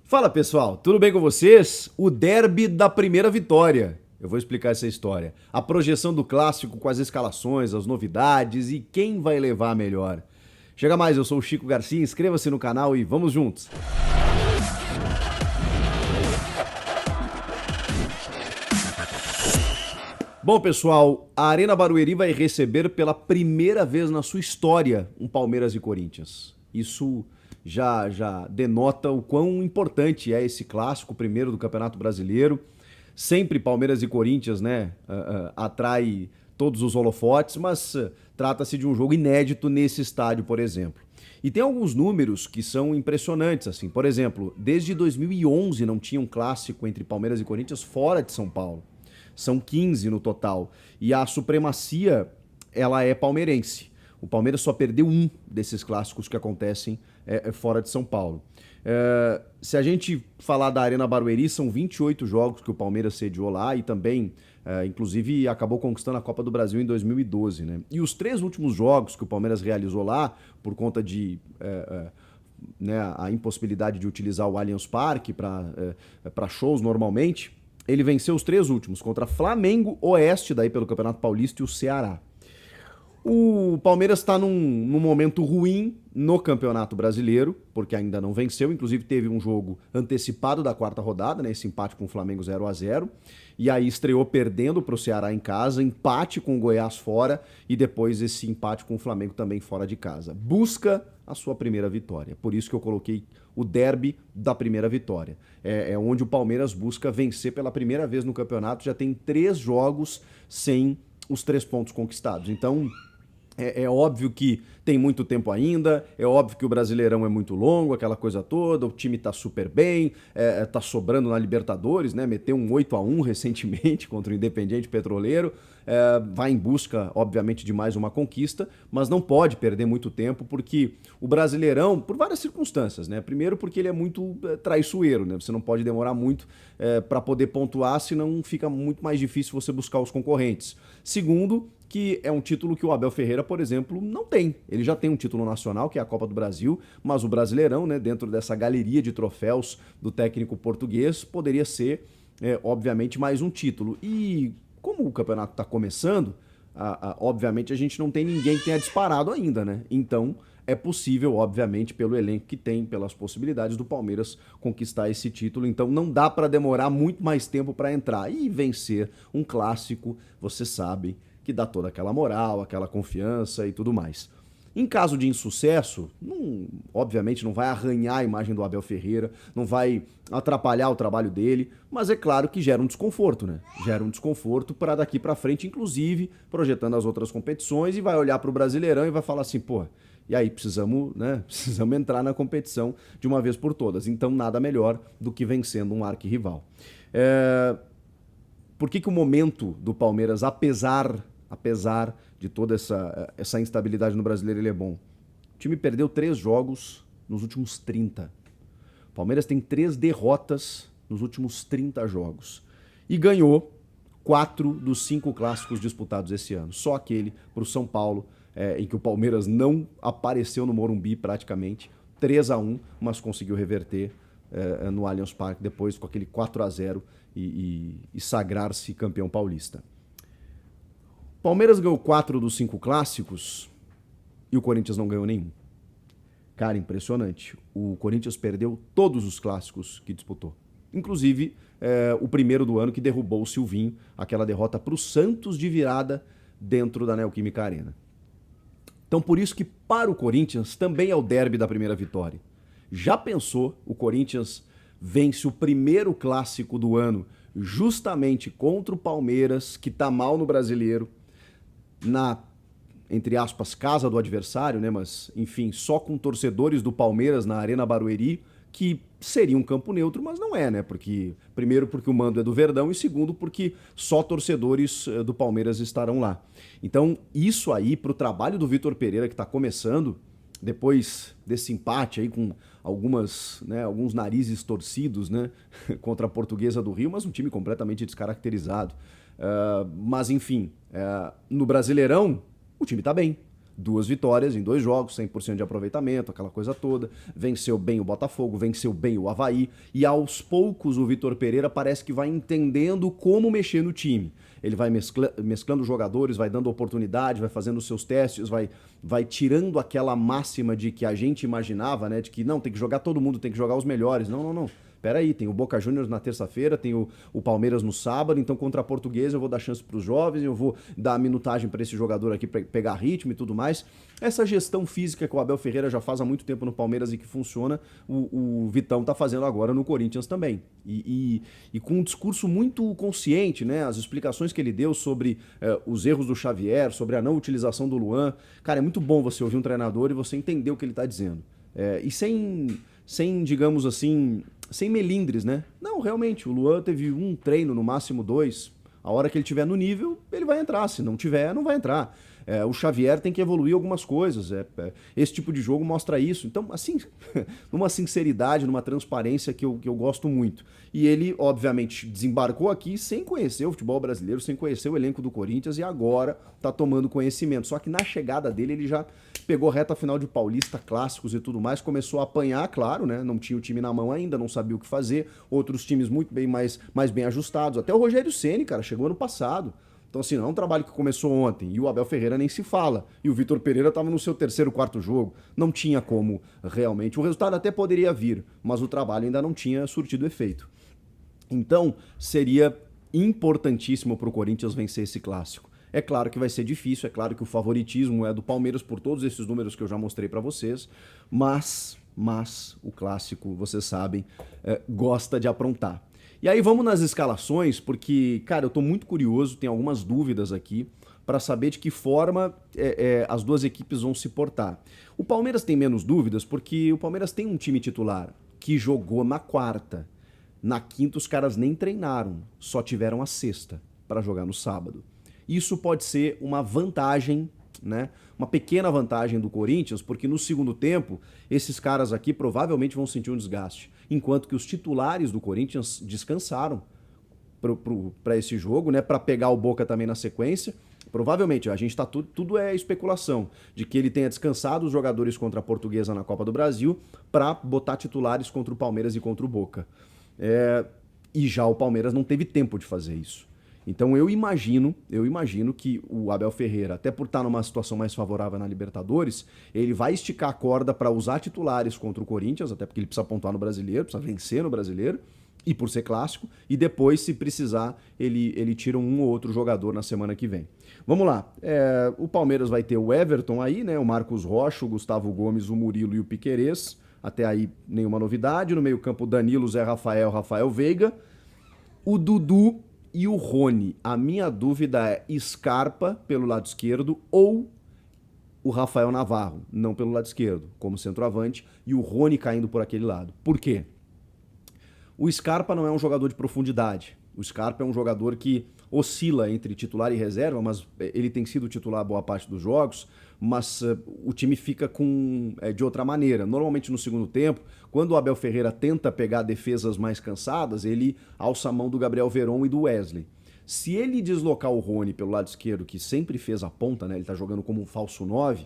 Fala pessoal, tudo bem com vocês? O derby da primeira vitória. Eu vou explicar essa história. A projeção do clássico com as escalações, as novidades e quem vai levar a melhor. Chega mais, eu sou o Chico Garcia, inscreva-se no canal e vamos juntos. Bom pessoal, a Arena Barueri vai receber pela primeira vez na sua história um Palmeiras e Corinthians. Isso já denota o quão importante é esse clássico, o primeiro do Campeonato Brasileiro. Sempre Palmeiras e Corinthians, né, atrai todos os holofotes, mas trata-se de um jogo inédito nesse estádio, por exemplo. E tem alguns números que são impressionantes, assim. Por exemplo, desde 2011 não tinha um clássico entre Palmeiras e Corinthians fora de São Paulo. São 15 no total. E a supremacia, ela é palmeirense. O Palmeiras só perdeu um desses clássicos que acontecem fora de São Paulo. Se a gente falar da Arena Barueri, são 28 jogos que o Palmeiras sediou lá e também, inclusive, acabou conquistando a Copa do Brasil em 2012, né? E os 3 últimos jogos que o Palmeiras realizou lá, por conta de a impossibilidade de utilizar o Allianz Parque para shows normalmente, ele venceu os 3 últimos, contra Flamengo, Oeste, daí pelo Campeonato Paulista, e o Ceará. O Palmeiras está num momento ruim no Campeonato Brasileiro, porque ainda não venceu, inclusive teve um jogo antecipado da 4ª rodada, né, esse empate com o Flamengo 0-0, e aí estreou perdendo para o Ceará em casa, empate com o Goiás fora, e depois esse empate com o Flamengo também fora de casa. Busca a sua primeira vitória, por isso que eu coloquei o derby da primeira vitória. É onde o Palmeiras busca vencer pela primeira vez no campeonato, já tem 3 jogos sem os 3 pontos conquistados, então é óbvio que tem muito tempo ainda, é óbvio que o Brasileirão é muito longo, aquela coisa toda, o time tá super bem, tá sobrando na Libertadores, né? Meteu um 8-1 recentemente contra o Independiente Petroleiro, vai em busca, obviamente, de mais uma conquista, mas não pode perder muito tempo, porque o Brasileirão, por várias circunstâncias, né? Primeiro porque ele é muito traiçoeiro, né? Você não pode demorar muito para poder pontuar, senão fica muito mais difícil você buscar os concorrentes. Segundo, que é um título que o Abel Ferreira, por exemplo, não tem. Ele já tem um título nacional, que é a Copa do Brasil, mas o Brasileirão, né, dentro dessa galeria de troféus do técnico português, poderia ser, obviamente, mais um título. E como o campeonato está começando, obviamente a gente não tem ninguém que tenha disparado ainda, né? Então é possível, obviamente, pelo elenco que tem, pelas possibilidades do Palmeiras conquistar esse título. Então não dá para demorar muito mais tempo para entrar. E vencer um clássico, você sabe que dá toda aquela moral, aquela confiança e tudo mais. Em caso de insucesso, obviamente não vai arranhar a imagem do Abel Ferreira, não vai atrapalhar o trabalho dele, mas é claro que gera um desconforto, né? Gera um desconforto para daqui para frente, inclusive projetando as outras competições, e vai olhar para o Brasileirão e vai falar assim, pô, e aí precisamos entrar na competição de uma vez por todas. Então nada melhor do que vencendo um arquirrival. Por que o momento do Palmeiras, apesar de toda essa instabilidade no Brasileiro, ele é bom? O time perdeu 3 jogos nos últimos 30. O Palmeiras tem 3 derrotas nos últimos 30 jogos. E ganhou 4 dos 5 clássicos disputados esse ano. Só aquele para o São Paulo, em que o Palmeiras não apareceu no Morumbi praticamente. 3-1, mas conseguiu reverter no Allianz Parque depois com aquele 4-0 e sagrar-se campeão paulista. Palmeiras ganhou 4 dos 5 clássicos e o Corinthians não ganhou nenhum. Cara, impressionante. O Corinthians perdeu todos os clássicos que disputou. Inclusive o primeiro do ano, que derrubou o Silvinho, aquela derrota para o Santos de virada dentro da Neoquímica Arena. Então por isso que para o Corinthians também é o derby da primeira vitória. Já pensou, o Corinthians vence o primeiro clássico do ano justamente contra o Palmeiras, que tá mal no Brasileiro, na, entre aspas, casa do adversário, né? Mas, enfim, só com torcedores do Palmeiras na Arena Barueri, que seria um campo neutro, mas não é, né? Primeiro porque o mando é do Verdão e segundo porque só torcedores do Palmeiras estarão lá. Então, isso aí, pro trabalho do Vitor Pereira, que tá começando, depois desse empate aí com alguns narizes torcidos, né, contra a Portuguesa do Rio, mas um time completamente descaracterizado. Mas enfim, no Brasileirão o time tá bem. 2 vitórias em 2 jogos, 100% de aproveitamento, aquela coisa toda. Venceu bem o Botafogo, venceu bem o Avaí. E aos poucos o Vitor Pereira parece que vai entendendo como mexer no time. Ele vai mesclando jogadores, vai dando oportunidade, vai fazendo os seus testes, vai tirando aquela máxima de que a gente imaginava, né? De que não, tem que jogar todo mundo, tem que jogar os melhores. Não, não, não. Peraí, tem o Boca Juniors na terça-feira, tem o Palmeiras no sábado, então contra a Portuguesa eu vou dar chance para os jovens, eu vou dar minutagem para esse jogador aqui para pegar ritmo e tudo mais. Essa gestão física que o Abel Ferreira já faz há muito tempo no Palmeiras e que funciona, o Vitão tá fazendo agora no Corinthians também. E com um discurso muito consciente, né? As explicações que ele deu sobre os erros do Xavier, sobre a não utilização do Luan. Cara, é muito bom você ouvir um treinador e você entender o que ele tá dizendo. E sem, digamos assim, sem melindres, né? Não, realmente, o Luan teve um treino, no máximo 2. A hora que ele tiver no nível, ele vai entrar. Se não tiver, não vai entrar. O Xavier tem que evoluir algumas coisas. Esse tipo de jogo mostra isso. Então, assim, numa sinceridade, numa transparência que eu gosto muito. E ele, obviamente, desembarcou aqui sem conhecer o futebol brasileiro, sem conhecer o elenco do Corinthians e agora tá tomando conhecimento. Só que na chegada dele, ele já pegou reta final de Paulista, clássicos e tudo mais, começou a apanhar, claro, né? Não tinha o time na mão ainda, não sabia o que fazer. Outros times muito bem mais bem ajustados. Até o Rogério Ceni, cara, chegou ano passado. Então, assim, não é um trabalho que começou ontem. E o Abel Ferreira nem se fala. E o Vitor Pereira estava no seu terceiro, quarto jogo. Não tinha como, realmente. O resultado até poderia vir, mas o trabalho ainda não tinha surtido efeito. Então, seria importantíssimo para o Corinthians vencer esse clássico. É claro que vai ser difícil, é claro que o favoritismo é do Palmeiras por todos esses números que eu já mostrei para vocês, mas o clássico, vocês sabem, gosta de aprontar. E aí vamos nas escalações, porque, cara, eu tô muito curioso, tem algumas dúvidas aqui, para saber de que forma as duas equipes vão se portar. O Palmeiras tem menos dúvidas, porque o Palmeiras tem um time titular que jogou na quarta. Na quinta os caras nem treinaram, só tiveram a sexta para jogar no sábado. Isso pode ser uma vantagem, né? Uma pequena vantagem do Corinthians, porque no segundo tempo, esses caras aqui provavelmente vão sentir um desgaste. Enquanto que os titulares do Corinthians descansaram para esse jogo, né? Para pegar o Boca também na sequência. Provavelmente, a gente tá tudo é especulação, de que ele tenha descansado os jogadores contra a Portuguesa na Copa do Brasil para botar titulares contra o Palmeiras e contra o Boca. E já o Palmeiras não teve tempo de fazer isso. Então eu imagino que o Abel Ferreira, até por estar numa situação mais favorável na Libertadores, ele vai esticar a corda para usar titulares contra o Corinthians, até porque ele precisa pontuar no Brasileiro, precisa vencer no Brasileiro, e por ser clássico, e depois, se precisar, ele tira um ou outro jogador na semana que vem. Vamos lá, o Palmeiras vai ter o Everton aí, né? O Marcos Rocha, o Gustavo Gomes, o Murilo e o Piquerez. Até aí nenhuma novidade. No meio-campo, Danilo, Zé Rafael, Rafael Veiga. O Dudu e o Rony. A minha dúvida é Scarpa pelo lado esquerdo ou o Rafael Navarro, não pelo lado esquerdo, como centroavante, e o Rony caindo por aquele lado. Por quê? O Scarpa não é um jogador de profundidade. O Scarpa é um jogador que oscila entre titular e reserva, mas ele tem sido titular boa parte dos jogos, mas o time fica de outra maneira. Normalmente no segundo tempo, quando o Abel Ferreira tenta pegar defesas mais cansadas, ele alça a mão do Gabriel Veron e do Wesley. Se ele deslocar o Rony pelo lado esquerdo, que sempre fez a ponta, né, ele tá jogando como um falso 9,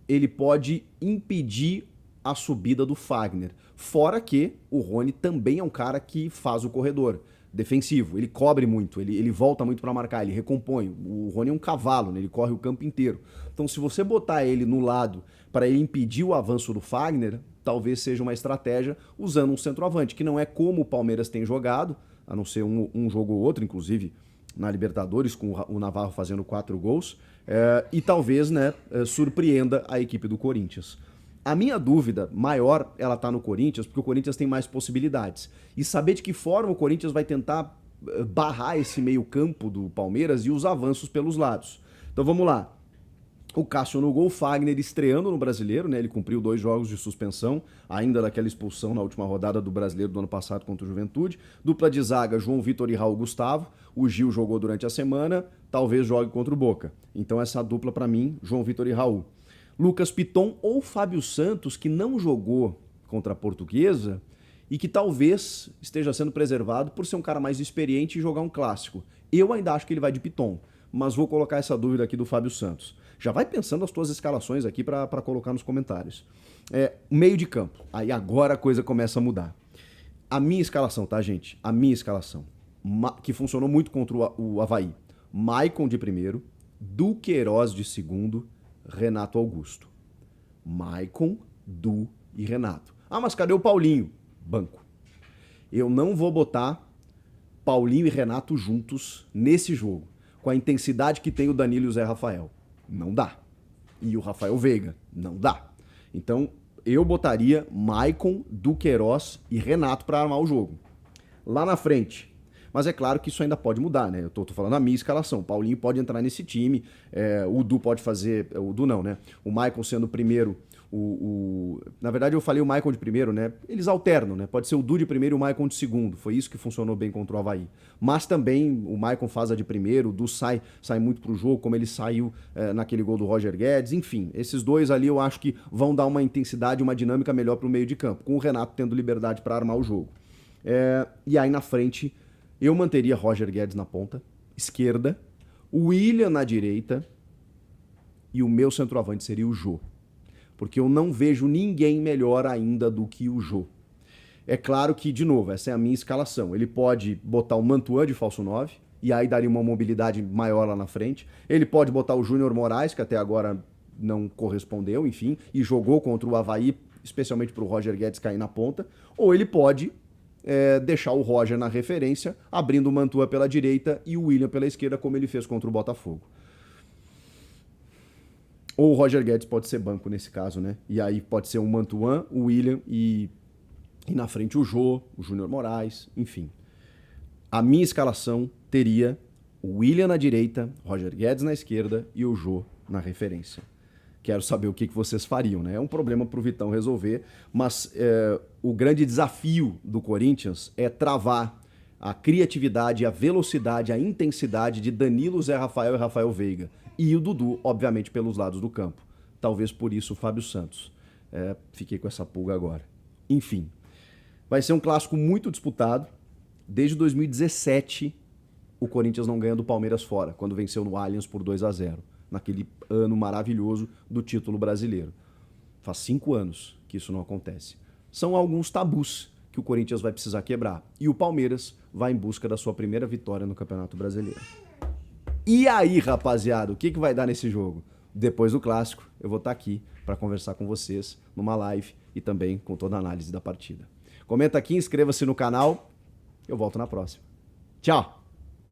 ele pode impedir a subida do Fagner. Fora que o Rony também é um cara que faz o corredor defensivo, ele cobre muito, ele volta muito para marcar, ele recompõe. O Rony é um cavalo, né? Ele corre o campo inteiro. Então, se você botar ele no lado para ele impedir o avanço do Fagner, talvez seja uma estratégia usando um centroavante, que não é como o Palmeiras tem jogado, a não ser um jogo ou outro, inclusive na Libertadores, com o Navarro fazendo 4 gols, e talvez, né, surpreenda a equipe do Corinthians. A minha dúvida maior, ela tá no Corinthians, porque o Corinthians tem mais possibilidades. E saber de que forma o Corinthians vai tentar barrar esse meio-campo do Palmeiras e os avanços pelos lados. Então vamos lá. O Cássio no gol, o Fagner estreando no Brasileiro, né? Ele cumpriu 2 jogos de suspensão, ainda daquela expulsão na última rodada do Brasileiro do ano passado contra o Juventude. Dupla de zaga, João Vitor e Raul Gustavo. O Gil jogou durante a semana, talvez jogue contra o Boca. Então essa dupla para mim, João Vitor e Raul. Lucas Piton ou Fábio Santos, que não jogou contra a Portuguesa e que talvez esteja sendo preservado por ser um cara mais experiente e jogar um clássico. Eu ainda acho que ele vai de Piton, mas vou colocar essa dúvida aqui do Fábio Santos. Já vai pensando as tuas escalações aqui para colocar nos comentários. Meio de campo. Aí agora a coisa começa a mudar. A minha escalação, tá, gente? A minha escalação, que funcionou muito contra o Avaí. Maicon de primeiro, Duqueiroz de segundo, Renato Augusto. Maicon, Du e Renato. Ah, mas cadê o Paulinho? Banco. Eu não vou botar Paulinho e Renato juntos nesse jogo, com a intensidade que tem o Danilo e o Zé Rafael. Não dá. E o Rafael Veiga. Não dá. Então, eu botaria Maicon, Duqueiroz e Renato para armar o jogo. Lá na frente. Mas é claro que isso ainda pode mudar, né? Eu tô falando a minha escalação. O Paulinho pode entrar nesse time, o Du pode fazer... O Du não, né? O Maicon sendo o primeiro... Na verdade, eu falei o Maicon de primeiro, né? Eles alternam, né? Pode ser o Du de primeiro e o Maicon de segundo. Foi isso que funcionou bem contra o Avaí. Mas também o Maicon faz a de primeiro, o Du sai muito pro jogo, como ele saiu naquele gol do Roger Guedes. Enfim, esses dois ali eu acho que vão dar uma intensidade, uma dinâmica melhor pro meio de campo, com o Renato tendo liberdade para armar o jogo. E aí na frente, eu manteria Roger Guedes na ponta esquerda, o William na direita e o meu centroavante seria o Jô. Porque eu não vejo ninguém melhor ainda do que o Jô. É claro que, de novo, essa é a minha escalação. Ele pode botar o Mantuan de falso 9, e aí daria uma mobilidade maior lá na frente. Ele pode botar o Júnior Moraes, que até agora não correspondeu, enfim, e jogou contra o Avaí, especialmente para o Roger Guedes cair na ponta. Ou ele pode deixar o Roger na referência, abrindo o Mantuan pela direita e o William pela esquerda, como ele fez contra o Botafogo. Ou o Roger Guedes pode ser banco nesse caso, né? E aí pode ser o Mantuan, o William e na frente o Jô, o Júnior Moraes, enfim. A minha escalação teria o William na direita, Roger Guedes na esquerda e o Jô na referência. Quero saber o que vocês fariam, né? É um problema pro Vitão resolver, mas o grande desafio do Corinthians é travar a criatividade, a velocidade, a intensidade de Danilo, Zé Rafael e Rafael Veiga. E o Dudu, obviamente, pelos lados do campo. Talvez por isso o Fábio Santos. Fiquei com essa pulga agora. Enfim, vai ser um clássico muito disputado. Desde 2017, o Corinthians não ganha do Palmeiras fora, quando venceu no Allianz por 2-0, naquele ano maravilhoso do título brasileiro. Faz 5 anos que isso não acontece. São alguns tabus que o Corinthians vai precisar quebrar. E o Palmeiras vai em busca da sua primeira vitória no Campeonato Brasileiro. E aí, rapaziada, o que vai dar nesse jogo? Depois do clássico, eu vou estar aqui para conversar com vocês numa live e também com toda a análise da partida. Comenta aqui, inscreva-se no canal. Eu volto na próxima. Tchau!